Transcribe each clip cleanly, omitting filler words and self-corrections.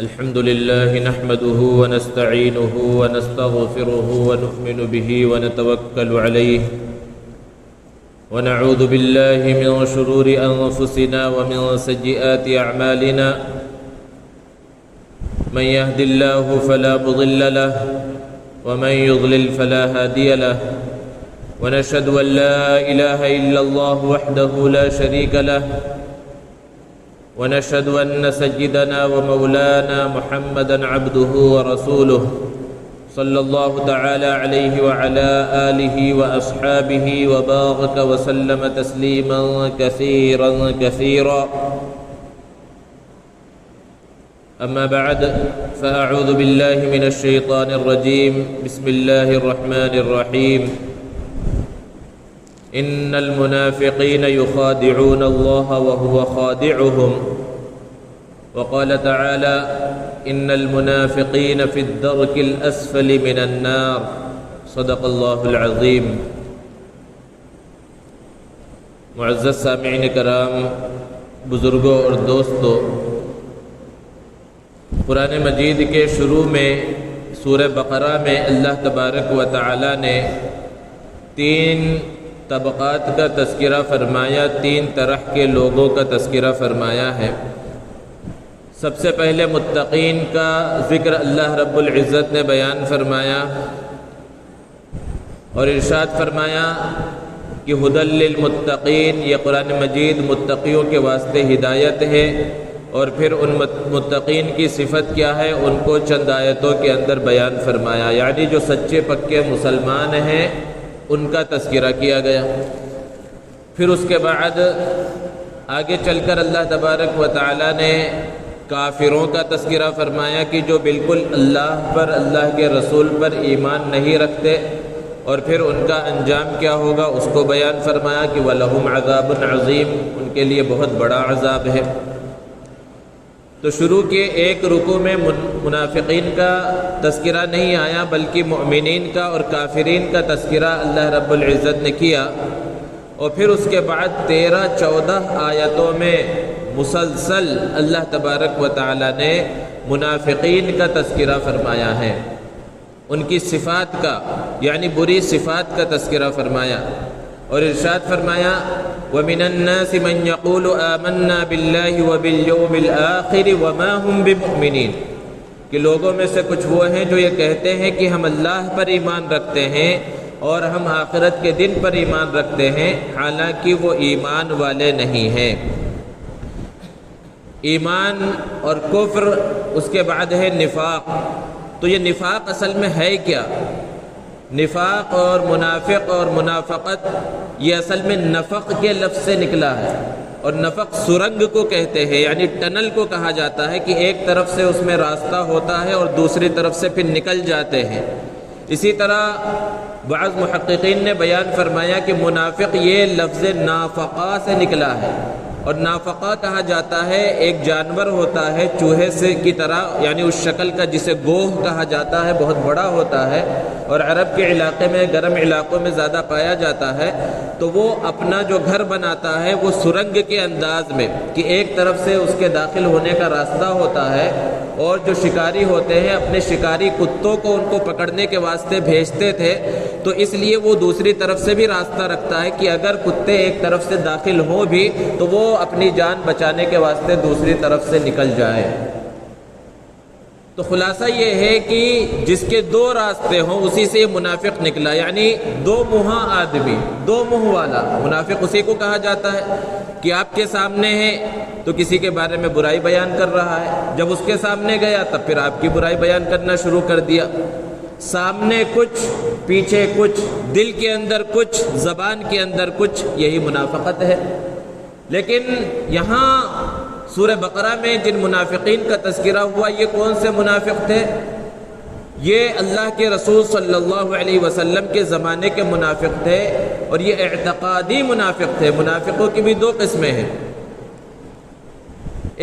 الحمد لله نحمده ونستعينه ونستغفره ونؤمن به ونتوكل عليه ونعوذ بالله من شرور أنفسنا ومن سيئات أعمالنا من يهد الله فلا مضل له ومن يضلل فلا هادي له ونشهد أن لا إله إلا الله وحده لا شريك له ونشهد أن سيدنا ومولانا محمدًا عبده ورسوله صلى الله تعالى عليه وعلى آله وأصحابه وبارك وسلم تسليمًا كثيرًا كثيرًا. أما بعد فأعوذ بالله من الشيطان الرجيم. بسم الله الرحمن الرحيم. إن المنافقين يخادعون الله وهو خادعهم وقال تعالى إن المنافقين في الدرك الأسفل من النار. صدق الله العظيم. معزز سامعین کرام، بزرگوں اور دوستوں، قرآن مجید کے شروع میں سورہ بقرہ میں اللہ تبارک و تعالی نے 3 طبقات کا تذکرہ فرمایا، 3 طرح کے لوگوں کا تذکرہ فرمایا ہے۔ سب سے پہلے متقین کا ذکر اللہ رب العزت نے بیان فرمایا اور ارشاد فرمایا کہ ھدی للمتقین، یہ قرآن مجید متقیوں کے واسطے ہدایت ہے، اور پھر ان متقین کی صفت کیا ہے ان کو چند آیتوں کے اندر بیان فرمایا، یعنی جو سچے پکے مسلمان ہیں ان کا تذکرہ کیا گیا۔ پھر اس کے بعد آگے چل کر اللہ تبارک و تعالی نے کافروں کا تذکرہ فرمایا کہ جو بالکل اللہ پر، اللہ کے رسول پر ایمان نہیں رکھتے، اور پھر ان کا انجام کیا ہوگا اس کو بیان فرمایا کہ وَلَهُمْ عَذَابٌ عَظِيمٌ، ان کے لیے بہت بڑا عذاب ہے۔ تو شروع کے ایک رکوع میں منافقین کا تذکرہ نہیں آیا، بلکہ مؤمنین کا اور کافرین کا تذکرہ اللہ رب العزت نے کیا، اور پھر اس کے بعد 13-14 آیتوں میں مسلسل اللہ تبارک و تعالی نے منافقین کا تذکرہ فرمایا ہے، ان کی صفات کا، یعنی بری صفات کا تذکرہ فرمایا، اور ارشاد فرمایا وَمِنَ النَّاسِ مَنْ يَقُولُ آمَنَّا بِاللَّهِ وَبِالْيَوْمِ الْآخِرِ وَمَا هُمْ بِمُؤْمِنِينَ، کہ لوگوں میں سے کچھ وہ ہیں جو یہ کہتے ہیں کہ ہم اللہ پر ایمان رکھتے ہیں اور ہم آخرت کے دن پر ایمان رکھتے ہیں، حالانکہ وہ ایمان والے نہیں ہیں۔ ایمان اور کفر، اس کے بعد ہے نفاق۔ تو یہ نفاق اصل میں ہے کیا؟ نفاق اور منافق اور منافقت یہ اصل میں نفق کے لفظ سے نکلا ہے، اور نفق سرنگ کو کہتے ہیں، یعنی ٹنل کو کہا جاتا ہے کہ ایک طرف سے اس میں راستہ ہوتا ہے اور دوسری طرف سے پھر نکل جاتے ہیں۔ اسی طرح بعض محققین نے بیان فرمایا کہ منافق یہ لفظ نافقہ سے نکلا ہے، اور نافقہ کہا جاتا ہے ایک جانور ہوتا ہے چوہے سے کی طرح، یعنی اس شکل کا، جسے گوہ کہا جاتا ہے، بہت بڑا ہوتا ہے اور عرب کے علاقے میں، گرم علاقوں میں زیادہ پایا جاتا ہے۔ تو وہ اپنا جو گھر بناتا ہے وہ سرنگ کے انداز میں، کہ ایک طرف سے اس کے داخل ہونے کا راستہ ہوتا ہے، اور جو شکاری ہوتے ہیں اپنے شکاری کتوں کو ان کو پکڑنے کے واسطے بھیجتے تھے، تو اس لیے وہ دوسری طرف سے بھی راستہ رکھتا ہے کہ اگر کتے ایک طرف سے داخل ہوں بھی تو وہ اپنی جان بچانے کے واسطے دوسری طرف سے نکل جائے۔ تو خلاصہ یہ ہے کہ جس کے 2 راستے ہوں اسی سے منافق نکلا، یعنی 2 منہا آدمی، 2 منہ والا منافق اسی کو کہا جاتا ہے کہ آپ کے سامنے ہے تو کسی کے بارے میں برائی بیان کر رہا ہے، جب اس کے سامنے گیا تب پھر آپ کی برائی بیان کرنا شروع کر دیا۔ سامنے کچھ، پیچھے کچھ، دل کے اندر کچھ، زبان کے اندر کچھ، یہی منافقت ہے۔ لیکن یہاں سورہ بقرہ میں جن منافقین کا تذکرہ ہوا یہ کون سے منافق تھے؟ یہ اللہ کے رسول صلی اللہ علیہ وسلم کے زمانے کے منافق تھے، اور یہ اعتقادی منافق تھے۔ منافقوں کی بھی 2 قسمیں ہیں۔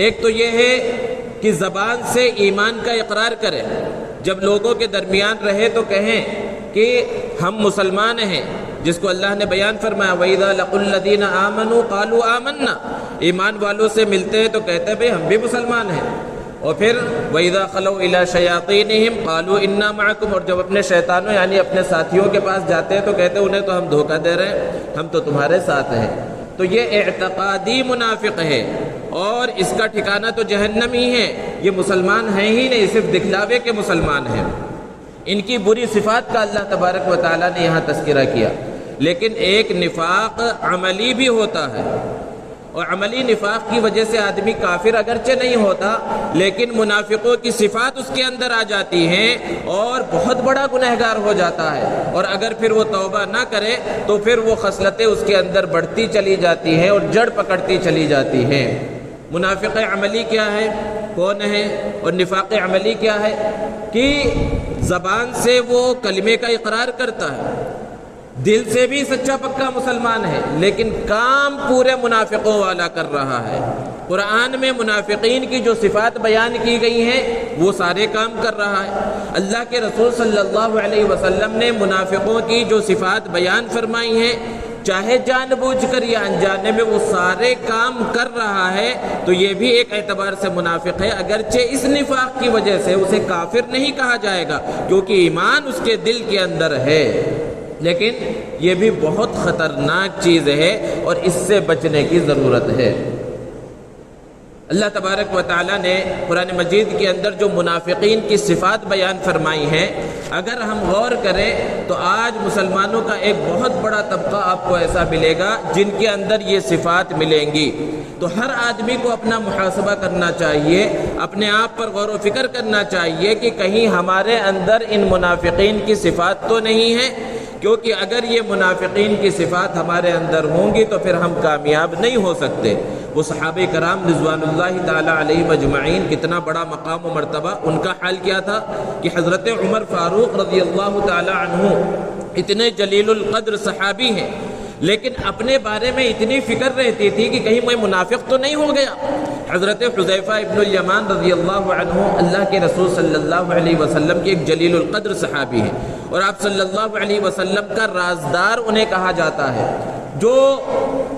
ایک تو یہ ہے کہ زبان سے ایمان کا اقرار کرے، جب لوگوں کے درمیان رہے تو کہیں کہ ہم مسلمان ہیں، جس کو اللہ نے بیان فرمایا وَإِذَا لَقُوا الَّذِينَ آمَنُوا قَالُوا آمَنَّا، ایمان والوں سے ملتے ہیں تو کہتے ہیں بھئی ہم بھی مسلمان ہیں، اور پھر وَإِذَا خَلَوْا إِلَىٰ شَيَاطِينِهِمْ قَالُوا إِنَّا مَعَكُمْ، اور جب اپنے شیطانوں یعنی اپنے ساتھیوں کے پاس جاتے ہیں تو کہتے ہیں انہیں تو ہم دھوکہ دے رہے ہیں، ہم تو تمہارے ساتھ ہیں۔ تو یہ اعتقادی منافق ہے اور اس کا ٹھکانہ تو جہنم ہی ہے۔ یہ مسلمان ہیں ہی نہیں، صرف دکھلاوے کے مسلمان ہیں۔ ان کی بری صفات کا اللہ تبارک و تعالیٰ نے یہاں تذکرہ کیا، لیکن ایک نفاق عملی بھی ہوتا ہے، اور عملی نفاق کی وجہ سے آدمی کافر اگرچہ نہیں ہوتا، لیکن منافقوں کی صفات اس کے اندر آ جاتی ہیں اور بہت بڑا گنہگار ہو جاتا ہے، اور اگر پھر وہ توبہ نہ کرے تو پھر وہ خصلتیں اس کے اندر بڑھتی چلی جاتی ہیں اور جڑ پکڑتی چلی جاتی ہیں۔ منافق عملی کیا ہے، کون ہے؟ اور نفاق عملی کیا ہے کہ زبان سے وہ کلمے کا اقرار کرتا ہے، دل سے بھی سچا پکا مسلمان ہے، لیکن کام پورے منافقوں والا کر رہا ہے۔ قرآن میں منافقین کی جو صفات بیان کی گئی ہیں وہ سارے کام کر رہا ہے۔ اللہ کے رسول صلی اللہ علیہ وسلم نے منافقوں کی جو صفات بیان فرمائی ہیں، چاہے جان بوجھ کر یا انجانے میں وہ سارے کام کر رہا ہے، تو یہ بھی ایک اعتبار سے منافق ہے، اگرچہ اس نفاق کی وجہ سے اسے کافر نہیں کہا جائے گا کیونکہ ایمان اس کے دل کے اندر ہے، لیکن یہ بھی بہت خطرناک چیز ہے اور اس سے بچنے کی ضرورت ہے۔ اللہ تبارک و تعالیٰ نے قرآن مجید کے اندر جو منافقین کی صفات بیان فرمائی ہیں، اگر ہم غور کریں تو آج مسلمانوں کا ایک بہت بڑا طبقہ آپ کو ایسا ملے گا جن کے اندر یہ صفات ملیں گی۔ تو ہر آدمی کو اپنا محاسبہ کرنا چاہیے، اپنے آپ پر غور و فکر کرنا چاہیے کہ کہیں ہمارے اندر ان منافقین کی صفات تو نہیں ہے، کیونکہ اگر یہ منافقین کی صفات ہمارے اندر ہوں گی تو پھر ہم کامیاب نہیں ہو سکتے۔ وہ صحابہ کرام رضوان اللہ تعالیٰ علیہ مجمعین، کتنا بڑا مقام و مرتبہ، ان کا حال کیا تھا کہ حضرت عمر فاروق رضی اللہ تعالیٰ عنہ اتنے جلیل القدر صحابی ہیں، لیکن اپنے بارے میں اتنی فکر رہتی تھی کہ کہیں میں منافق تو نہیں ہو گیا۔ حضرت حذیفہ ابن الیمان رضی اللہ عنہ اللہ کے رسول صلی اللہ علیہ وسلم کے ایک جلیل القدر صحابی ہیں، اور آپ صلی اللہ علیہ وسلم کا رازدار انہیں کہا جاتا ہے۔ جو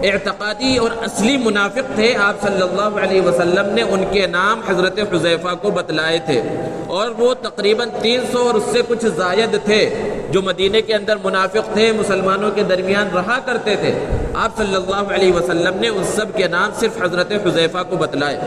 اعتقادی اور اصلی منافق تھے، آپ صلی اللہ علیہ وسلم نے ان کے نام حضرت حذیفہ کو بتلائے تھے، اور وہ تقریباً 300 اور اس سے کچھ زائد تھے جو مدینے کے اندر منافق تھے، مسلمانوں کے درمیان رہا کرتے تھے۔ آپ صلی اللہ علیہ وسلم نے ان سب کے نام صرف حضرت حذیفہ کو بتلائے۔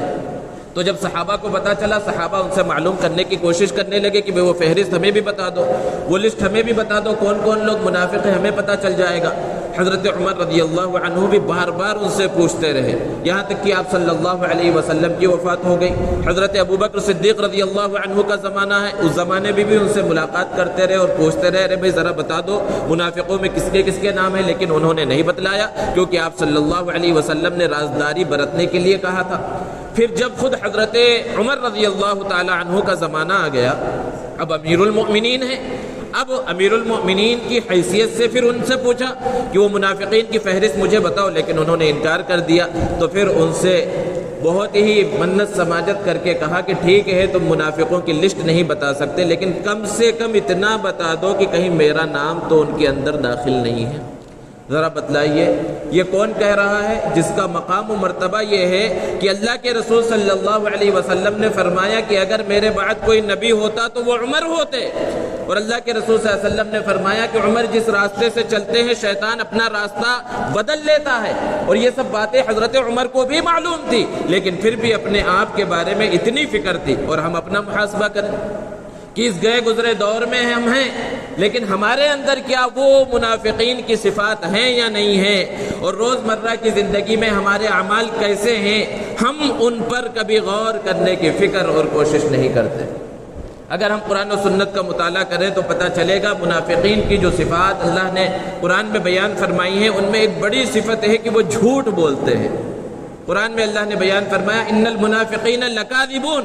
تو جب صحابہ کو پتہ چلا، صحابہ ان سے معلوم کرنے کی کوشش کرنے لگے کہ وہ فہرست ہمیں بھی بتا دو، وہ لسٹ ہمیں بھی بتا دو، کون کون لوگ منافق ہیں، ہمیں پتہ چل جائے گا۔ حضرت عمر رضی اللہ عنہ بھی بار بار ان سے پوچھتے رہے، یہاں تک کہ آپ صلی اللہ علیہ وسلم کی وفات ہو گئی۔ حضرت ابوبکر صدیق رضی اللہ عنہ کا زمانہ ہے، اس زمانے میں بھی ان سے ملاقات کرتے رہے اور پوچھتے رہے، بھائی ذرا بتا دو منافقوں میں کس کے نام ہیں، لیکن انہوں نے نہیں بتلایا کیونکہ آپ صلی اللہ علیہ وسلم نے رازداری برتنے کے لیے کہا تھا۔ پھر جب خود حضرت عمر رضی اللہ تعالی عنہ کا زمانہ آ گیا، اب امیر المؤمنین ہیں، اب امیر المؤمنین کی حیثیت سے پھر ان سے پوچھا کہ وہ منافقین کی فہرست مجھے بتاؤ، لیکن انہوں نے انکار کر دیا۔ تو پھر ان سے بہت ہی منت سماجت کر کے کہا کہ ٹھیک ہے تم منافقوں کی لسٹ نہیں بتا سکتے، لیکن کم سے کم اتنا بتا دو کہ کہیں میرا نام تو ان کے اندر داخل نہیں ہے۔ ذرا بتلائیے یہ کون کہہ رہا ہے جس کا مقام و مرتبہ یہ ہے کہ اللہ کے رسول صلی اللہ علیہ وسلم نے فرمایا کہ اگر میرے بعد کوئی نبی ہوتا تو وہ عمر ہوتے، اور اللہ کے رسول صلی اللہ علیہ وسلم نے فرمایا کہ عمر جس راستے سے چلتے ہیں شیطان اپنا راستہ بدل لیتا ہے، اور یہ سب باتیں حضرت عمر کو بھی معلوم تھی، لیکن پھر بھی اپنے آپ کے بارے میں اتنی فکر تھی۔ اور ہم اپنا محاسبہ کریں کہ اس گئے گزرے دور میں ہم ہیں، لیکن ہمارے اندر کیا وہ منافقین کی صفات ہیں یا نہیں ہیں، اور روزمرہ کی زندگی میں ہمارے اعمال کیسے ہیں، ہم ان پر کبھی غور کرنے کی فکر اور کوشش نہیں کرتے۔ اگر ہم قرآن و سنت کا مطالعہ کریں تو پتہ چلے گا منافقین کی جو صفات اللہ نے قرآن میں بیان فرمائی ہیں، ان میں ایک بڑی صفت ہے کہ وہ جھوٹ بولتے ہیں۔ قرآن میں اللہ نے بیان فرمایا ان المنافقین لکاذبون،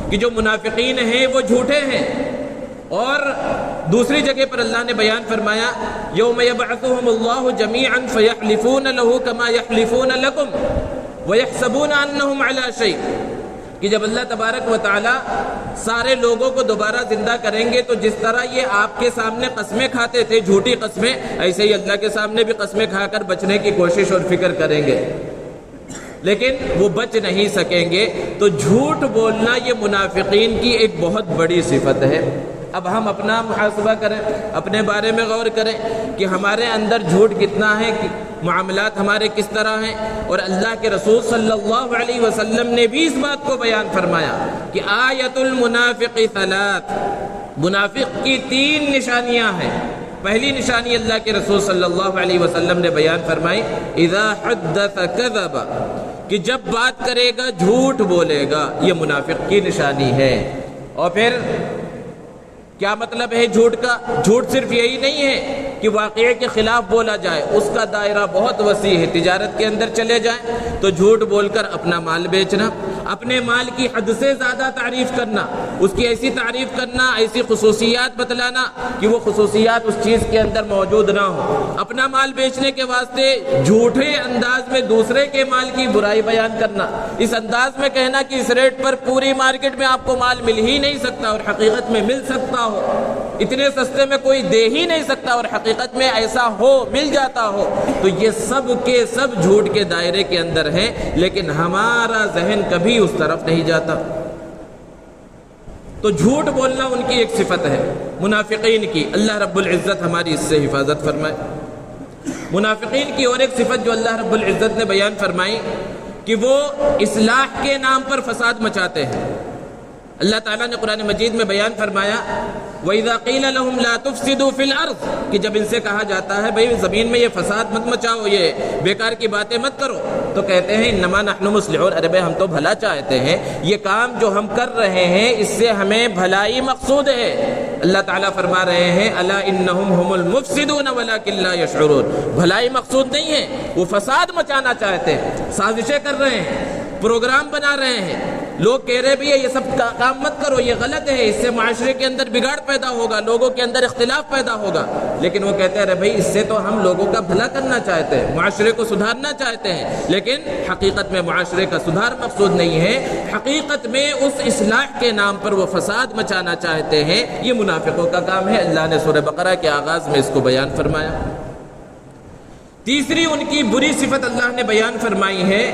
کہ جو منافقین ہیں وہ جھوٹے ہیں۔ اور دوسری جگہ پر اللہ نے بیان فرمایا یوم یبعثهم اللہ جمیعا فیحلفون له کما یحلفون لکم ویحسبون انہم علی شیء، کہ جب اللہ تبارک و تعالی سارے لوگوں کو دوبارہ زندہ کریں گے تو جس طرح یہ آپ کے سامنے قسمیں کھاتے تھے، جھوٹی قسمیں، ایسے ہی اللہ کے سامنے بھی قسمیں کھا کر بچنے کی کوشش اور فکر کریں گے۔ لیکن وہ بچ نہیں سکیں گے۔ تو جھوٹ بولنا یہ منافقین کی ایک بہت بڑی صفت ہے۔ اب ہم اپنا محاسبہ کریں، اپنے بارے میں غور کریں کہ ہمارے اندر جھوٹ کتنا ہے، معاملات ہمارے کس طرح ہیں۔ اور اللہ کے رسول صلی اللہ علیہ وسلم نے بھی اس بات کو بیان فرمایا کہ آیت المنافق ثلاث، منافق کی 3 نشانیاں ہیں۔ پہلی نشانی اللہ کے رسول صلی اللہ علیہ وسلم نے بیان فرمائی، اذا حدث کذب، کہ جب بات کرے گا جھوٹ بولے گا، یہ منافق کی نشانی ہے۔ اور پھر کیا مطلب ہے جھوٹ کا؟ جھوٹ صرف یہی نہیں ہے کہ واقعے کے خلاف بولا جائے، اس کا دائرہ بہت وسیع ہے۔ تجارت کے اندر چلے جائیں تو جھوٹ بول کر اپنا مال بیچنا، اپنے مال کی حد سے زیادہ تعریف کرنا، اس کی ایسی تعریف کرنا، ایسی خصوصیات بتلانا کہ وہ خصوصیات اس چیز کے اندر موجود نہ ہو، اپنا مال بیچنے کے واسطے جھوٹے انداز میں دوسرے کے مال کی برائی بیان کرنا، اس انداز میں کہنا کہ اس ریٹ پر پوری مارکیٹ میں آپ کو مال مل ہی نہیں سکتا اور حقیقت میں مل سکتا ہو، اتنے سستے میں کوئی دے ہی نہیں سکتا اور حقیقت میں ایسا ہو، مل جاتا ہو۔ تو یہ سب کے سب جھوٹ کے دائرے کے اندر ہیں، لیکن ہمارا ذہن کبھی اس طرف نہیں جاتا۔ تو جھوٹ بولنا ان کی ایک صفت ہے منافقین کی، اللہ رب العزت ہماری اس سے حفاظت فرمائے۔ منافقین کی اور ایک صفت جو اللہ رب العزت نے بیان فرمائی کہ وہ اصلاح کے نام پر فساد مچاتے ہیں۔ اللہ تعالیٰ نے قرآن مجید میں بیان فرمایا وَإِذَا قِيلَ لَهُمْ لَا تُفْسِدُوا فِي الْأَرْضِ، کہ جب ان سے کہا جاتا ہے بھئی زمین میں یہ فساد مت مچاؤ، یہ بیکار کی باتیں مت کرو، تو کہتے ہیں انما نحن مصلحون، ارے بھئی ہم تو بھلا چاہتے ہیں، یہ کام جو ہم کر رہے ہیں اس سے ہمیں بھلائی مقصود ہے۔ اللہ تعالیٰ فرما رہے ہیں الا انہم ہم المفسدون ولکن لا یشعرون، بھلائی مقصود نہیں ہے، وہ فساد مچانا چاہتے ہیں، سازشیں کر رہے ہیں، پروگرام بنا رہے ہیں، لوگ کہہ رہے بھی یہ سب کام مت کرو، یہ غلط ہے، اس سے معاشرے کے اندر بگاڑ پیدا ہوگا، لوگوں کے اندر اختلاف پیدا ہوگا، لیکن وہ کہتے ہیں ارے بھائی اس سے تو ہم لوگوں کا بھلا کرنا چاہتے ہیں، معاشرے کو سدھارنا چاہتے ہیں، لیکن حقیقت میں معاشرے کا سدھار مقصود نہیں ہے، حقیقت میں اس اصلاح کے نام پر وہ فساد مچانا چاہتے ہیں۔ یہ منافقوں کا کام ہے، اللہ نے سورہ بقرہ کے آغاز میں اس کو بیان فرمایا۔ تیسری ان کی بری صفت اللہ نے بیان فرمائی ہے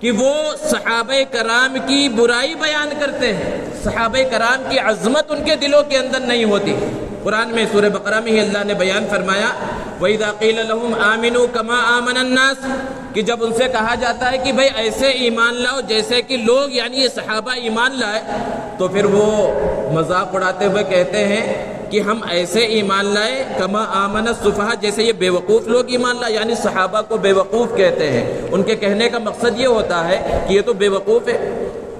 کہ وہ صحابہ کرام کی برائی بیان کرتے ہیں، صحابہ کرام کی عظمت ان کے دلوں کے اندر نہیں ہوتی۔ قرآن میں سورہ بقرہ میں ہی اللہ نے بیان فرمایا وَإِذَا قِيلَ لَهُمْ آمِنُوا كَمَا آمَنَ النَّاسِ، کہ جب ان سے کہا جاتا ہے کہ بھئی ایسے ایمان لاؤ جیسے کہ لوگ یعنی یہ صحابہ ایمان لائے، تو پھر وہ مذاق اڑاتے ہوئے کہتے ہیں کہ ہم ایسے ایمان لائے کما آمن السفہاء، جیسے یہ بے وقوف لوگ ایمان لائے، یعنی صحابہ کو بے وقوف کہتے ہیں۔ ان کے کہنے کا مقصد یہ ہوتا ہے کہ یہ تو بے وقوف ہے،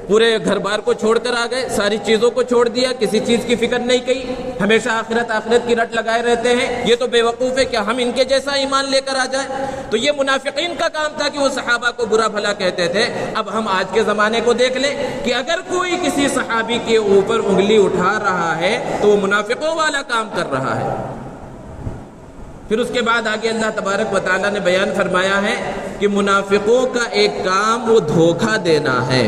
پورے گھر بار کو چھوڑ کر آ گئے، ساری چیزوں کو چھوڑ دیا، کسی چیز کی فکر نہیں کی، ہمیشہ آخرت آخرت کی رٹ لگائے رہتے ہیں، یہ تو بے وقوف ہے، کیا ہم ان کے جیسا ایمان لے کر آ جائیں؟ تو یہ منافقین کا کام تھا کہ وہ صحابہ کو برا بھلا کہتے تھے۔ اب ہم آج کے زمانے کو دیکھ لیں کہ اگر کوئی کسی صحابی کے اوپر انگلی اٹھا رہا ہے تو وہ منافقوں والا کام کر رہا ہے۔ پھر اس کے بعد آگے اللہ تبارک و تعالیٰ نے بیان فرمایا ہے کہ منافقوں کا ایک کام وہ دھوکہ دینا ہے۔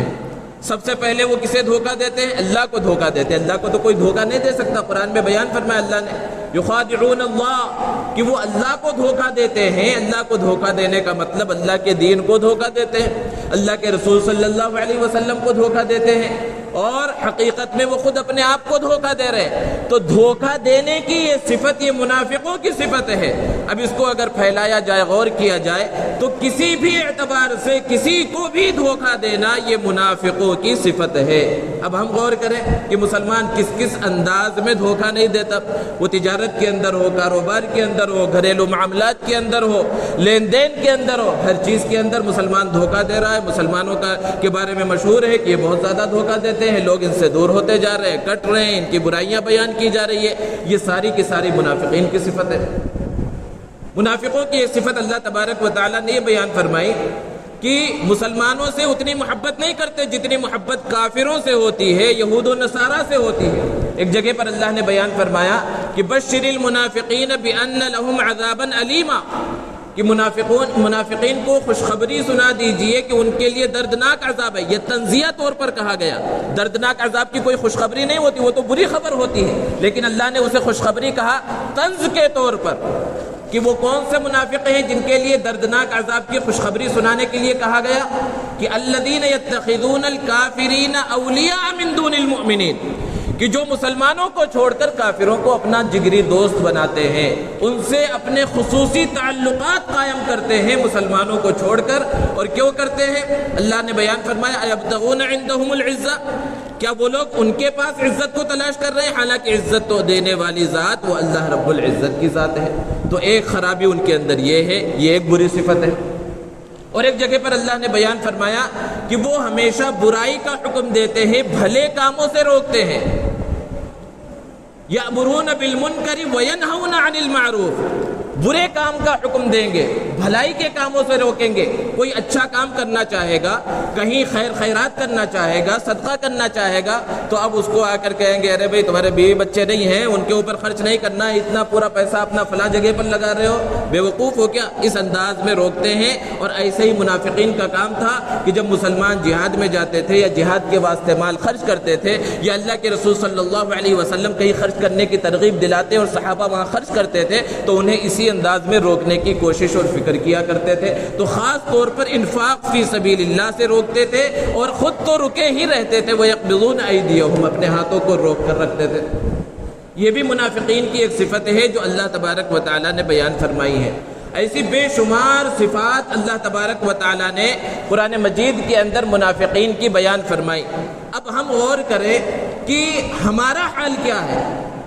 سب سے پہلے وہ کسے دھوکہ دیتے ہیں؟ اللہ کو دھوکہ دیتے ہیں۔ اللہ کو تو کوئی دھوکہ نہیں دے سکتا، قرآن میں بیان فرمایا اللہ نے یخادعون اللہ، کہ وہ اللہ کو دھوکہ دیتے ہیں۔ اللہ کو دھوکہ دینے کا مطلب اللہ کے دین کو دھوکہ دیتے ہیں، اللہ کے رسول صلی اللہ علیہ وسلم کو دھوکہ دیتے ہیں، اور حقیقت میں وہ خود اپنے آپ کو دھوکہ دے رہے ہیں۔ تو دھوکہ دینے کی یہ صفت یہ منافقوں کی صفت ہے۔ اب اس کو اگر پھیلایا جائے، غور کیا جائے، تو کسی بھی اعتبار سے کسی کو بھی دھوکہ دینا یہ منافقوں کی صفت ہے۔ اب ہم غور کریں کہ مسلمان کس کس انداز میں دھوکہ نہیں دیتا، وہ تجارت کے اندر ہو، کاروبار کے اندر ہو، گھریلو معاملات کے اندر ہو، لین دین کے اندر ہو، ہر چیز کے اندر مسلمان دھوکہ دے رہا ہے۔ مسلمانوں کے بارے میں مشہور ہے کہ یہ بہت زیادہ دھوکہ دیتے ہیں، لوگ ان سے دور ہوتے جا رہے ہیں، کٹ رہے ہیں، ان کی برائیاں بیان کی جا رہی ہے۔ یہ ساری کی ساری منافقین کی صفت ہے۔ منافقوں کی یہ صفت اللہ تبارک و تعالیٰ نے یہ بیان فرمائی کہ مسلمانوں سے اتنی محبت نہیں کرتے جتنی محبت کافروں سے ہوتی ہے، یہود و نصارہ سے ہوتی ہے۔ ایک جگہ پر اللہ نے بیان فرمایا کہ بشر المنافقین بان لهم عذابا الیما، کہ منافقین کو خوشخبری سنا دیجئے کہ ان کے لیے دردناک عذاب ہے۔ یہ تنزیہ طور پر کہا گیا، دردناک عذاب کی کوئی خوشخبری نہیں ہوتی، وہ تو بری خبر ہوتی ہے، لیکن اللہ نے اسے خوشخبری کہا طنز کے طور پر۔ کہ وہ کون سے منافق ہیں جن کے لیے دردناک عذاب کی خوشخبری سنانے کے لیے کہا گیا کہ الذین یتخذون الکافرین اولیاء من دون المؤمنین، کہ جو مسلمانوں کو چھوڑ کر کافروں کو اپنا جگری دوست بناتے ہیں، ان سے اپنے خصوصی تعلقات قائم کرتے ہیں مسلمانوں کو چھوڑ کر۔ اور کیوں کرتے ہیں؟ اللہ نے بیان فرمایا ایبتغون عندهم العزہ، کیا وہ لوگ ان کے پاس عزت کو تلاش کر رہے ہیں؟ حالانکہ عزت تو دینے والی ذات وہ اللہ رب العزت کی ذات ہے۔ تو ایک خرابی ان کے اندر یہ ہے، یہ ایک بری صفت ہے۔ اور ایک جگہ پر اللہ نے بیان فرمایا کہ وہ ہمیشہ برائی کا حکم دیتے ہیں، بھلے کاموں سے روکتے ہیں۔ یأمرون بالمنکر وینہون عن المعروف، برے کام کا حکم دیں گے، بھلائی کے کاموں سے روکیں گے۔ کوئی اچھا کام کرنا چاہے گا، کہیں خیر خیرات کرنا چاہے گا، صدقہ کرنا چاہے گا، تو اب اس کو آ کر کہیں گے ارے بھائی تمہارے بیوی بچے نہیں ہیں، ان کے اوپر خرچ نہیں کرنا ہے، اتنا پورا پیسہ اپنا فلاں جگہ پر لگا رہے ہو، بے وقوف ہو کیا؟ اس انداز میں روکتے ہیں۔ اور ایسے ہی منافقین کا کام تھا کہ جب مسلمان جہاد میں جاتے تھے یا جہاد کے واسطے مال خرچ کرتے تھے، یا اللہ کے رسول صلی اللہ علیہ وسلم کہیں خرچ کرنے کی ترغیب دلاتے اور صحابہ وہاں خرچ کرتے تھے، تو انہیں اسی انداز میں روکنے کی کوشش اور فکر کیا کرتے تھے۔ تو خاص طور پر انفاق فی سبیل اللہ سے روکتے تھے، اور خود تو رکے ہی رہتے تھے، وَيَقْبِضُونَ أَيْدِيَهُمْ، اپنے ہاتھوں کو روک کر رکھتے تھے۔ یہ بھی منافقین کی ایک صفت ہے جو اللہ تبارک و تعالیٰ نے بیان فرمائی ہے۔ ایسی بے شمار صفات اللہ تبارک و تعالیٰ نے قرآن مجید کے اندر منافقین کی بیان فرمائی۔ اب ہم غور کریں کہ ہمارا حال کیا ہے،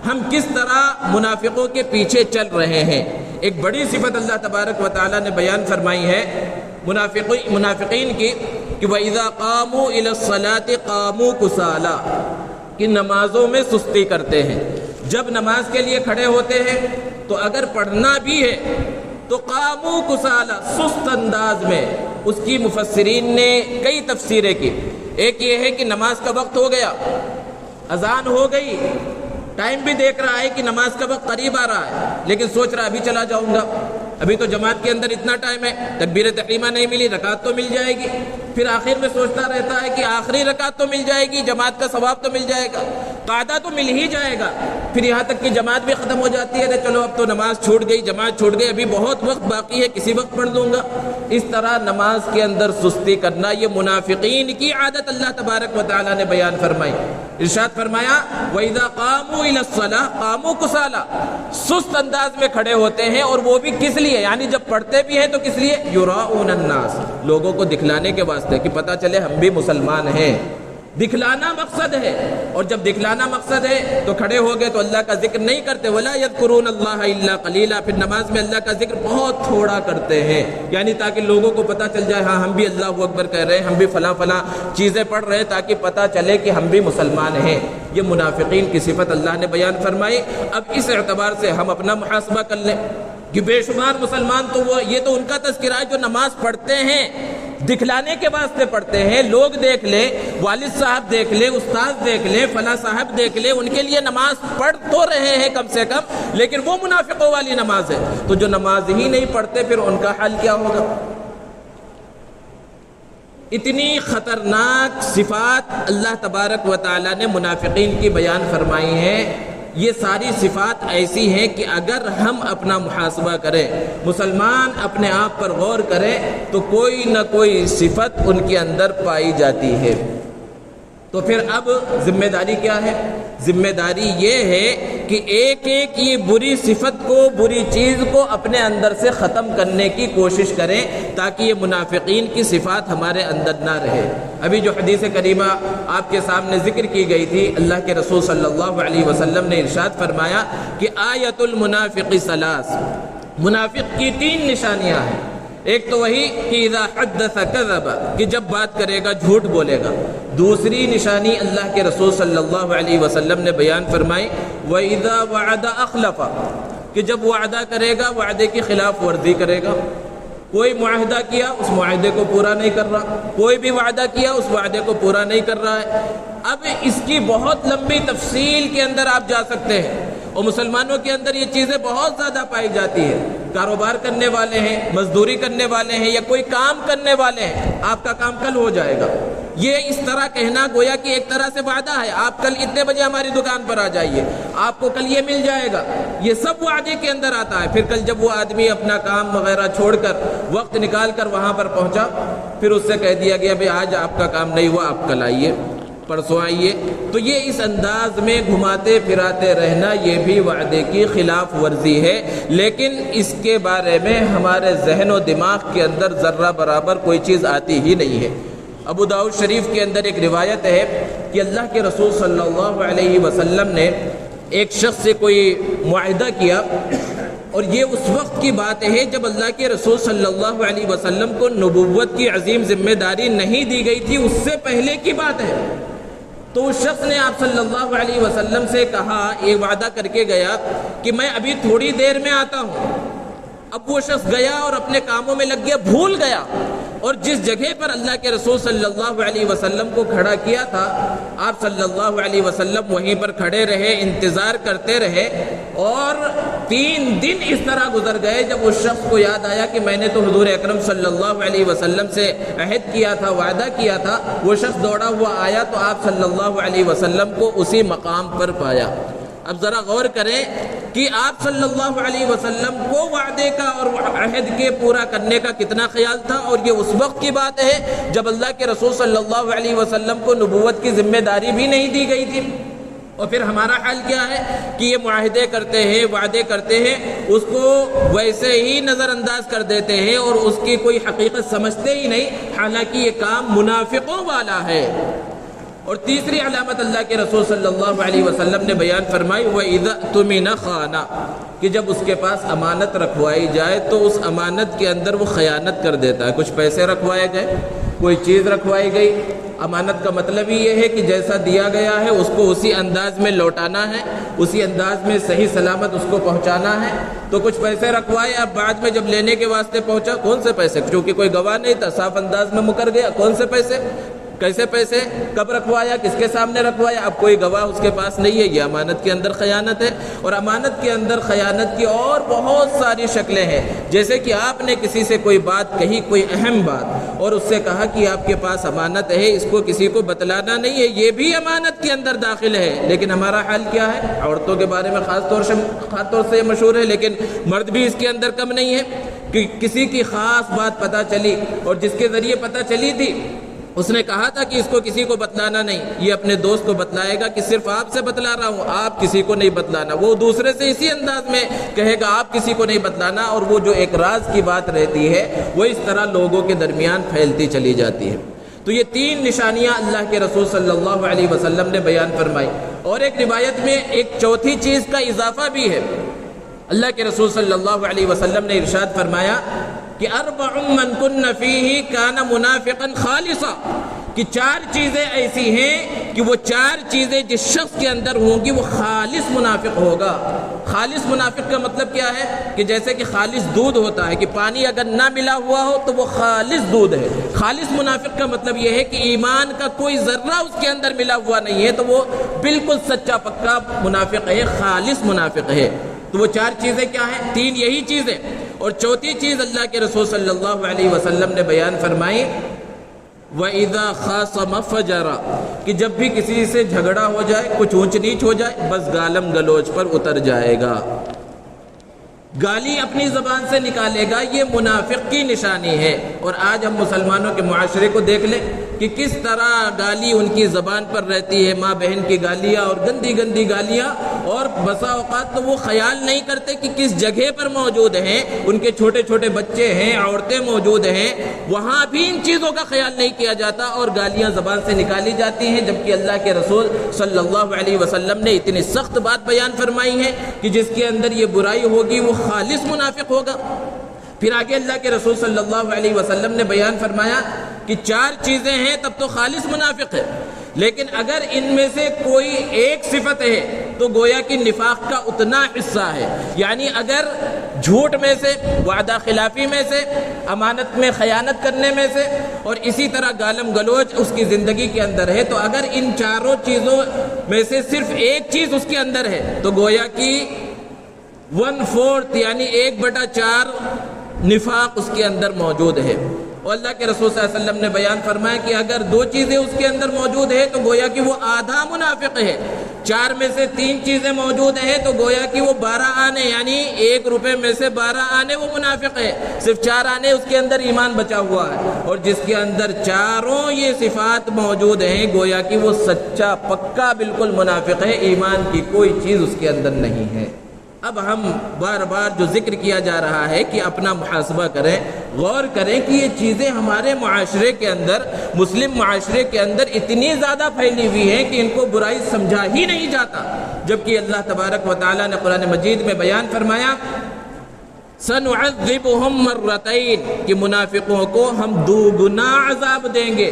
ہم کس طرح منافقوں کے پیچھے چل رہے ہیں۔ ایک بڑی صفت اللہ تبارک و تعالیٰ نے بیان فرمائی ہے منافقین کی کہ وَإِذَا قَامُوا إِلَى الصَّلَاةِ قَامُوا كُسَالَىٰ، کہ نمازوں میں سستی کرتے ہیں۔ جب نماز کے لیے کھڑے ہوتے ہیں تو اگر پڑھنا بھی ہے تو قاموا کسالى، سست انداز میں۔ اس کی مفسرین نے کئی تفسیریں کی۔ ایک یہ ہے کہ نماز کا وقت ہو گیا، اذان ہو گئی، ٹائم بھی دیکھ رہا ہے کہ نماز کا وقت قریب آ رہا ہے، لیکن سوچ رہا ابھی چلا جاؤں گا، ابھی تو جماعت کے اندر اتنا ٹائم ہے، تکبیر تحریمہ نہیں ملی، رکعت تو مل جائے گی۔ پھر آخر میں سوچتا رہتا ہے کہ آخری رکعت تو مل جائے گی، جماعت کا ثواب تو مل جائے گا، قعدہ تو مل ہی جائے گا۔ پھر یہاں تک کہ جماعت بھی ختم ہو جاتی ہے، چلو اب تو نماز چھوٹ گئی، جماعت چھوٹ گئی، ابھی بہت وقت باقی ہے، کسی وقت پڑھ لوں گا۔ اس طرح نماز کے اندر سستی کرنا یہ منافقین کی عادت اللہ تبارک و تعالیٰ نے بیان فرمائی۔ ارشاد فرمایا وَإِذَا قَامُوا إِلَى الصَّلَاةِ قَامُوا كُسَالَىٰ، سست انداز میں کھڑے ہوتے ہیں، اور وہ بھی کس لیے؟ یعنی جب پڑھتے بھی ہیں تو کس لیے؟ يُرَاءُونَ النَّاسَ، لوگوں کو دکھلانے کے واسطے کہ پتہ چلے ہم بھی مسلمان ہیں۔ دکھلانا مقصد ہے، اور جب دکھلانا مقصد ہے تو کھڑے ہو گئے تو اللہ کا ذکر نہیں کرتے، وَلَا يَذْكُرُونَ اللَّهَ إِلَّا قَلِيلًا، پھر نماز میں اللہ کا ذکر بہت تھوڑا کرتے ہیں، یعنی تاکہ لوگوں کو پتہ چل جائے ہاں ہم بھی اللہ اکبر کہہ رہے ہیں، ہم بھی فلاں فلاں چیزیں پڑھ رہے ہیں، تاکہ پتہ چلے کہ ہم بھی مسلمان ہیں۔ یہ منافقین کی صفت اللہ نے بیان فرمائی۔ اب اس اعتبار سے ہم اپنا محاسبہ کر لیں کہ بے شمار مسلمان تو یہ تو ان کا تذکرہ ہے جو نماز پڑھتے ہیں، دکھلانے کے واسطے پڑھتے ہیں، لوگ دیکھ لیں، والد صاحب دیکھ لیں، استاد دیکھ لیں، فلاں صاحب دیکھ لیں، ان کے لیے نماز پڑھ تو رہے ہیں کم سے کم، لیکن وہ منافقوں والی نماز ہے۔ تو جو نماز ہی نہیں پڑھتے پھر ان کا حال کیا ہوگا؟ اتنی خطرناک صفات اللہ تبارک و تعالیٰ نے منافقین کی بیان فرمائی ہیں۔ یہ ساری صفات ایسی ہیں کہ اگر ہم اپنا محاسبہ کریں، مسلمان اپنے آپ پر غور کریں، تو کوئی نہ کوئی صفت ان کے اندر پائی جاتی ہے۔ تو پھر اب ذمہ داری کیا ہے؟ ذمہ داری یہ ہے کہ ایک ایک یہ بری صفت کو، بری چیز کو اپنے اندر سے ختم کرنے کی کوشش کریں، تاکہ یہ منافقین کی صفات ہمارے اندر نہ رہے۔ ابھی جو حدیث کریمہ آپ کے سامنے ذکر کی گئی تھی، اللہ کے رسول صلی اللہ علیہ وسلم نے ارشاد فرمایا کہ آیت المنافق ثلاث، منافق کی 3 نشانیاں ہیں۔ ایک تو وہی کہ اذا حدث کذب، کہ جب بات کرے گا جھوٹ بولے گا۔ دوسری نشانی اللہ کے رسول صلی اللہ علیہ وسلم نے بیان فرمائی وَإِذَا وَعَدَ أَخْلَفَ، کہ جب وعدہ کرے گا وعدے کی خلاف ورزی کرے گا۔ کوئی معاہدہ کیا اس معاہدے کو پورا نہیں کر رہا، کوئی بھی وعدہ کیا اس وعدے کو پورا نہیں کر رہا ہے۔ اب اس کی بہت لمبی تفصیل کے اندر آپ جا سکتے ہیں، اور مسلمانوں کے اندر یہ چیزیں بہت زیادہ پائی جاتی ہیں۔ کاروبار کرنے والے ہیں، مزدوری کرنے والے ہیں، یا کوئی کام کرنے والے ہیں، آپ کا کام کل ہو جائے گا، یہ اس طرح کہنا گویا کہ ایک طرح سے وعدہ ہے، آپ کل اتنے بجے ہماری دکان پر آ جائیے، آپ کو کل یہ مل جائے گا، یہ سب وعدے کے اندر آتا ہے۔ پھر کل جب وہ آدمی اپنا کام وغیرہ چھوڑ کر وقت نکال کر وہاں پر پہنچا، پھر اس سے کہہ دیا گیا بھئی آج آپ کا کام نہیں ہوا، آپ کل آئیے، پرسوں آئیے۔ تو یہ اس انداز میں گھماتے پھراتے رہنا یہ بھی وعدے کی خلاف ورزی ہے، لیکن اس کے بارے میں ہمارے ذہن و دماغ کے اندر ذرہ برابر کوئی چیز آتی ہی نہیں ہے۔ ابو داؤد شریف کے اندر ایک روایت ہے کہ اللہ کے رسول صلی اللہ علیہ وسلم نے ایک شخص سے کوئی معاہدہ کیا، اور یہ اس وقت کی بات ہے جب اللہ کے رسول صلی اللہ علیہ وسلم کو نبوت کی عظیم ذمہ داری نہیں دی گئی تھی، اس سے پہلے کی بات ہے۔ تو اس شخص نے آپ صلی اللہ علیہ وسلم سے کہا، یہ وعدہ کر کے گیا کہ میں ابھی تھوڑی دیر میں آتا ہوں۔ اب وہ شخص گیا اور اپنے کاموں میں لگ گیا، بھول گیا، اور جس جگہ پر اللہ کے رسول صلی اللہ علیہ وسلم کو کھڑا کیا تھا، آپ صلی اللہ علیہ وسلم وہیں پر کھڑے رہے، انتظار کرتے رہے، اور 3 دن اس طرح گزر گئے۔ جب اس شخص کو یاد آیا کہ میں نے تو حضور اکرم صلی اللہ علیہ وسلم سے عہد کیا تھا، وعدہ کیا تھا، وہ شخص دوڑا ہوا آیا تو آپ صلی اللہ علیہ وسلم کو اسی مقام پر پایا۔ اب ذرا غور کریں کہ آپ صلی اللہ علیہ وسلم کو وعدے کا اور عہد کے پورا کرنے کا کتنا خیال تھا، اور یہ اس وقت کی بات ہے جب اللہ کے رسول صلی اللہ علیہ وسلم کو نبوت کی ذمہ داری بھی نہیں دی گئی تھی۔ اور پھر ہمارا حال کیا ہے کہ یہ معاہدے کرتے ہیں، وعدے کرتے ہیں، اس کو ویسے ہی نظر انداز کر دیتے ہیں اور اس کی کوئی حقیقت سمجھتے ہی نہیں، حالانکہ یہ کام منافقوں والا ہے۔ اور تیسری علامت اللہ کے رسول صلی اللہ علیہ وسلم نے بیان فرمائی، وَإِذَا اؤْتُمِنَ خَانَ، کہ جب اس کے پاس امانت رکھوائی جائے تو اس امانت کے اندر وہ خیانت کر دیتا ہے۔ کچھ پیسے رکھوائے گئے، کوئی چیز رکھوائی گئی، امانت کا مطلب ہی یہ ہے کہ جیسا دیا گیا ہے اس کو اسی انداز میں لوٹانا ہے، اسی انداز میں صحیح سلامت اس کو پہنچانا ہے۔ تو کچھ پیسے رکھوائے، اب بعد میں جب لینے کے واسطے پہنچا، کون سے پیسے؟ چونکہ کوئی گواہ نہیں تھا، صاف انداز میں مکر گیا، کون سے پیسے، کیسے پیسے، کب رکھوایا، کس کے سامنے رکھوایا، اب کوئی گواہ اس کے پاس نہیں ہے، یہ امانت کے اندر خیانت ہے۔ اور امانت کے اندر خیانت کی اور بہت ساری شکلیں ہیں، جیسے کہ آپ نے کسی سے کوئی بات کہی، کوئی اہم بات، اور اس سے کہا کہ آپ کے پاس امانت ہے، اس کو کسی کو بتلانا نہیں ہے، یہ بھی امانت کے اندر داخل ہے۔ لیکن ہمارا حال کیا ہے؟ عورتوں کے بارے میں خاص طور سے مشہور ہے، لیکن مرد بھی اس کے اندر کم نہیں ہے کہ کسی کی خاص بات پتہ چلی، اور جس کے ذریعے پتہ چلی تھی اس نے کہا تھا کہ اس کو کسی کو بتلانا نہیں، یہ اپنے دوست کو بتلائے گا کہ صرف آپ سے بتلا رہا ہوں، آپ کسی کو نہیں بتلانا۔ وہ دوسرے سے اسی انداز میں کہے گا آپ کسی کو نہیں بتلانا، اور وہ جو ایک راز کی بات رہتی ہے وہ اس طرح لوگوں کے درمیان پھیلتی چلی جاتی ہے۔ تو یہ 3 نشانیاں اللہ کے رسول صلی اللہ علیہ وسلم نے بیان فرمائی، اور ایک روایت میں ایک چوتھی چیز کا اضافہ بھی ہے۔ اللہ کے رسول صلی اللہ علیہ وسلم نے ارشاد فرمایا کہ 4 من کن فیہ کان منافقا خالصا، کہ 4 چیزیں ایسی ہیں کہ وہ 4 چیزیں جس شخص کے اندر ہوں گی وہ خالص منافق ہوگا۔ خالص منافق کا مطلب کیا ہے؟ کہ جیسے کہ خالص دودھ ہوتا ہے کہ پانی اگر نہ ملا ہوا ہو تو وہ خالص دودھ ہے۔ خالص منافق کا مطلب یہ ہے کہ ایمان کا کوئی ذرہ اس کے اندر ملا ہوا نہیں ہے، تو وہ بالکل سچا پکا منافق ہے، خالص منافق ہے۔ تو وہ 4 چیزیں کیا ہیں؟ 3 یہی چیزیں، اور چوتھی چیز اللہ کے رسول صلی اللہ علیہ وسلم نے بیان فرمائی، وَإِذَا خَاصَمَ فَجَرَ، کہ جب بھی کسی سے جھگڑا ہو جائے، کچھ اونچ نیچ ہو جائے، بس گالم گلوچ پر اتر جائے گا، گالی اپنی زبان سے نکالے گا، یہ منافق کی نشانی ہے۔ اور آج ہم مسلمانوں کے معاشرے کو دیکھ لیں کہ کس طرح گالی ان کی زبان پر رہتی ہے، ماں بہن کی گالیاں اور گندی گندی گالیاں، اور بسا اوقات تو وہ خیال نہیں کرتے کہ کس جگہ پر موجود ہیں، ان کے چھوٹے چھوٹے بچے ہیں، عورتیں موجود ہیں، وہاں بھی ان چیزوں کا خیال نہیں کیا جاتا اور گالیاں زبان سے نکالی جاتی ہیں، جبکہ اللہ کے رسول صلی اللہ علیہ وسلم نے اتنی سخت بات بیان فرمائی ہے کہ جس کے اندر یہ برائی ہوگی وہ خالص منافق ہوگا۔ پھر آگے اللہ کے رسول صلی اللہ علیہ وسلم نے بیان فرمایا کہ 4 چیزیں ہیں تب تو خالص منافق ہے، لیکن اگر ان میں سے کوئی ایک صفت ہے تو گویا کہ نفاق کا اتنا حصہ ہے، یعنی اگر جھوٹ میں سے، وعدہ خلافی میں سے، امانت میں خیانت کرنے میں سے، اور اسی طرح گالم گلوچ اس کی زندگی کے اندر ہے، تو اگر ان 4 چیزوں میں سے صرف ایک چیز اس کے اندر ہے تو گویا کہ 1/4 یعنی 1/4 نفاق اس کے اندر موجود ہے۔ اور اللہ کے رسول صلی اللہ علیہ وسلم نے بیان فرمایا کہ اگر 2 چیزیں اس کے اندر موجود ہے تو گویا کہ وہ آدھا منافق ہے، 4 میں سے 3 چیزیں موجود ہیں تو گویا کہ وہ 12 آنے، یعنی 1 روپے میں سے 12 آنے وہ منافق ہے، صرف 4 آنے اس کے اندر ایمان بچا ہوا ہے، اور جس کے اندر چاروں یہ صفات موجود ہیں گویا کہ وہ سچا پکا بالکل منافق ہے، ایمان کی کوئی چیز اس کے اندر نہیں ہے۔ اب ہم بار بار جو ذکر کیا جا رہا ہے کہ اپنا محاسبہ کریں، غور کریں کہ یہ چیزیں ہمارے معاشرے کے اندر، مسلم معاشرے کے اندر اتنی زیادہ پھیلی ہوئی ہیں کہ ان کو برائی سمجھا ہی نہیں جاتا، جبکہ اللہ تبارک و تعالیٰ نے قرآن مجید میں بیان فرمایا سنعذبهم مرتين کہ منافقوں کو ہم 2 گنا عذاب دیں گے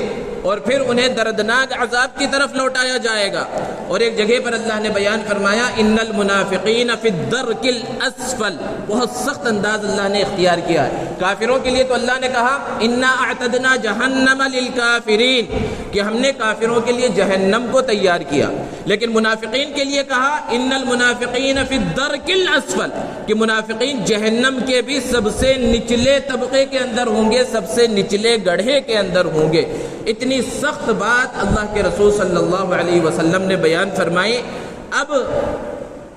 اور پھر انہیں دردناک عذاب کی طرف لوٹایا جائے گا۔ اور ایک جگہ پر اللہ نے بیان فرمایا ان المنافقین فی الدرک الاسفل، بہت سخت انداز اللہ نے اختیار کیا ہے کافروں کے لیے۔ تو اللہ نے کہا انا اعتدنا جہنم للکافرین کہ ہم نے کافروں کے لیے جہنم کو تیار کیا، لیکن منافقین کے لیے کہا ان المنافقین فی الدرک الاسفل کہ منافقین جہنم کے بھی سب سے نچلے طبقے کے اندر ہوں گے، سب سے نچلے گڑھے کے اندر ہوں گے۔ اتنی سخت بات اللہ کے رسول صلی اللہ علیہ وسلم نے بیان فرمائی۔ اب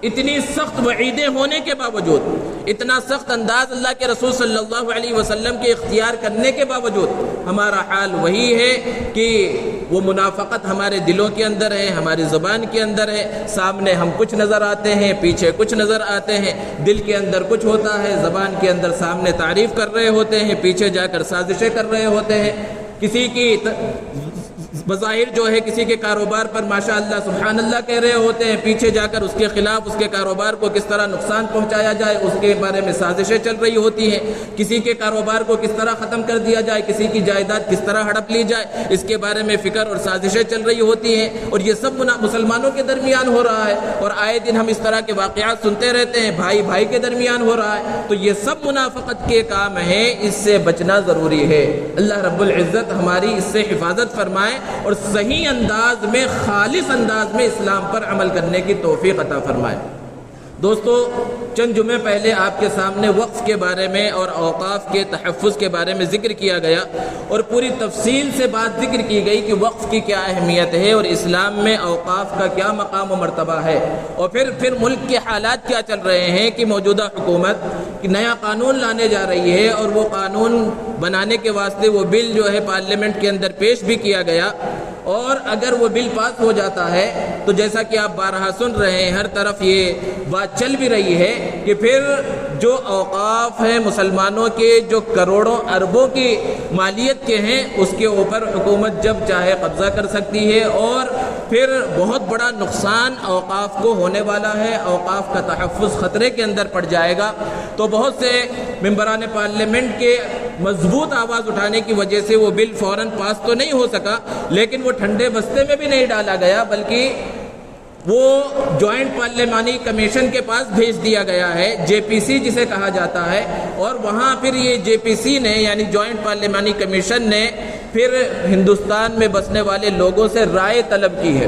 اتنی سخت وعیدیں ہونے کے باوجود، اتنا سخت انداز اللہ کے رسول صلی اللہ علیہ وسلم کے اختیار کرنے کے باوجود ہمارا حال وہی ہے کہ وہ منافقت ہمارے دلوں کے اندر ہے، ہماری زبان کے اندر ہے، سامنے ہم کچھ نظر آتے ہیں، پیچھے کچھ نظر آتے ہیں، دل کے اندر کچھ ہوتا ہے، زبان کے اندر سامنے تعریف کر رہے ہوتے ہیں، پیچھے جا کر سازشیں کر رہے ہوتے ہیں، کسی کی بظاہر جو ہے کسی کے کاروبار پر ماشاء اللہ سبحان اللہ کہہ رہے ہوتے ہیں، پیچھے جا کر اس کے خلاف اس کے کاروبار کو کس طرح نقصان پہنچایا جائے اس کے بارے میں سازشیں چل رہی ہوتی ہیں، کسی کے کاروبار کو کس طرح ختم کر دیا جائے، کسی کی جائیداد کس طرح ہڑپ لی جائے، اس کے بارے میں فکر اور سازشیں چل رہی ہوتی ہیں، اور یہ سب مسلمانوں کے درمیان ہو رہا ہے، اور آئے دن ہم اس طرح کے واقعات سنتے رہتے ہیں، بھائی بھائی کے درمیان ہو رہا ہے۔ تو یہ سب منافقت کے کام ہیں، اس سے بچنا ضروری ہے۔ اللہ رب العزت ہماری اس سے حفاظت فرمائے اور صحیح انداز میں، خالص انداز میں اسلام پر عمل کرنے کی توفیق عطا فرمائے۔ دوستو، چند جمعے پہلے آپ کے سامنے وقف کے بارے میں اور اوقاف کے تحفظ کے بارے میں ذکر کیا گیا اور پوری تفصیل سے بات ذکر کی گئی کہ وقف کی کیا اہمیت ہے اور اسلام میں اوقاف کا کیا مقام و مرتبہ ہے، اور پھر ملک کے حالات کیا چل رہے ہیں کہ موجودہ حکومت نیا قانون لانے جا رہی ہے، اور وہ قانون بنانے کے واسطے وہ بل جو ہے پارلیمنٹ کے اندر پیش بھی کیا گیا، اور اگر وہ بل پاس ہو جاتا ہے تو جیسا کہ آپ بارہا سن رہے ہیں، ہر طرف یہ بات چل بھی رہی ہے کہ پھر جو اوقاف ہیں مسلمانوں کے، جو کروڑوں اربوں کی مالیت کے ہیں، اس کے اوپر حکومت جب چاہے قبضہ کر سکتی ہے، اور پھر بہت بڑا نقصان اوقاف کو ہونے والا ہے، اوقاف کا تحفظ خطرے کے اندر پڑ جائے گا۔ تو بہت سے ممبران پارلیمنٹ کے مضبوط آواز اٹھانے کی وجہ سے وہ بل فوراً پاس تو نہیں ہو سکا، لیکن وہ ٹھنڈے بستے میں بھی نہیں ڈالا گیا، بلکہ وہ جوائنٹ پارلیمانی کمیشن کے پاس بھیج دیا گیا ہے، جے پی سی جسے کہا جاتا ہے، اور وہاں پھر یہ جے پی سی نے یعنی جوائنٹ پارلیمانی کمیشن نے پھر ہندوستان میں بسنے والے لوگوں سے رائے طلب کی ہے،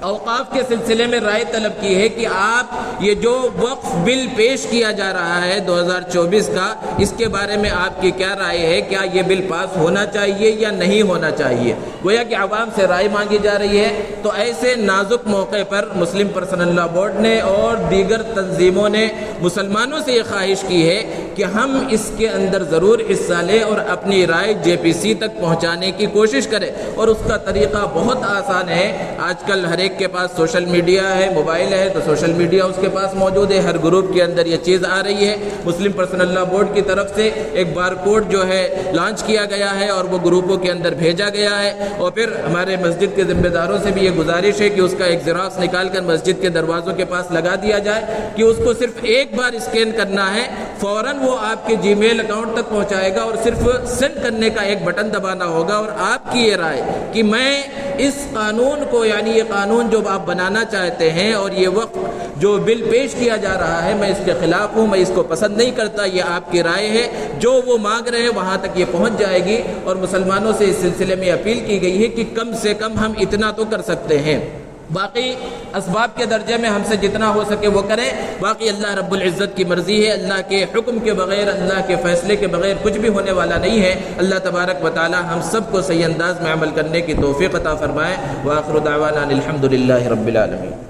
اوقاف کے سلسلے میں رائے طلب کی ہے کہ آپ یہ جو وقف بل پیش کیا جا رہا ہے 2024 کا، اس کے بارے میں آپ کی کیا رائے ہے، کیا یہ بل پاس ہونا چاہیے یا نہیں ہونا چاہیے؟ گویا کہ عوام سے رائے مانگی جا رہی ہے۔ تو ایسے نازک موقع پر مسلم پرسنل لا بورڈ نے اور دیگر تنظیموں نے مسلمانوں سے یہ خواہش کی ہے کہ ہم اس کے اندر ضرور حصہ لیں اور اپنی رائے جے پی سی تک پہنچانے کی کوشش کریں، اور اس کا طریقہ بہت آسان ہے۔ آج کل ہر ایک کے پاس سوشل میڈیا ہے، موبائل ہے، تو سوشل میڈیا اس کے پاس موجود ہے، ہر گروپ کے اندر یہ چیز آ رہی ہے۔ مسلم پرسنل لا بورڈ کی طرف سے ایک بار کوڈ جو ہے لانچ کیا گیا ہے اور وہ گروپوں کے اندر بھیجا گیا ہے، اور پھر ہمارے مسجد کے ذمہ داروں سے بھی یہ گزارش ہے کہ اس کا ایک زیراکس نکال کر مسجد کے دروازوں کے پاس لگا دیا جائے کہ اس کو صرف ایک بار اسکین کرنا ہے، فوراً وہ آپ کے جی میل اکاؤنٹ تک پہنچائے گا، اور صرف سینڈ کرنے کا ایک بٹن دبانا ہوگا، اور آپ کی یہ رائے کہ میں اس قانون کو یعنی یہ قانون جو آپ بنانا چاہتے ہیں اور یہ وقت جو بل پیش کیا جا رہا ہے میں اس کے خلاف ہوں، میں اس کو پسند نہیں کرتا، یہ آپ کی رائے ہے، جو وہ مانگ رہے ہیں وہاں تک یہ پہنچ جائے گی۔ اور مسلمانوں سے اس سلسلے میں اپیل کی گئی ہے کہ کم سے کم ہم اتنا تو کر سکتے ہیں باقی اسباب کے درجے میں ہم سے جتنا ہو سکے وہ کریں، باقی اللہ رب العزت کی مرضی ہے، اللہ کے حکم کے بغیر، اللہ کے فیصلے کے بغیر کچھ بھی ہونے والا نہیں ہے۔ اللہ تبارک و تعالی ہم سب کو صحیح انداز میں عمل کرنے کی توفیق عطا فرمائے۔ وآخر دعوانا الحمد للہ رب العالمین۔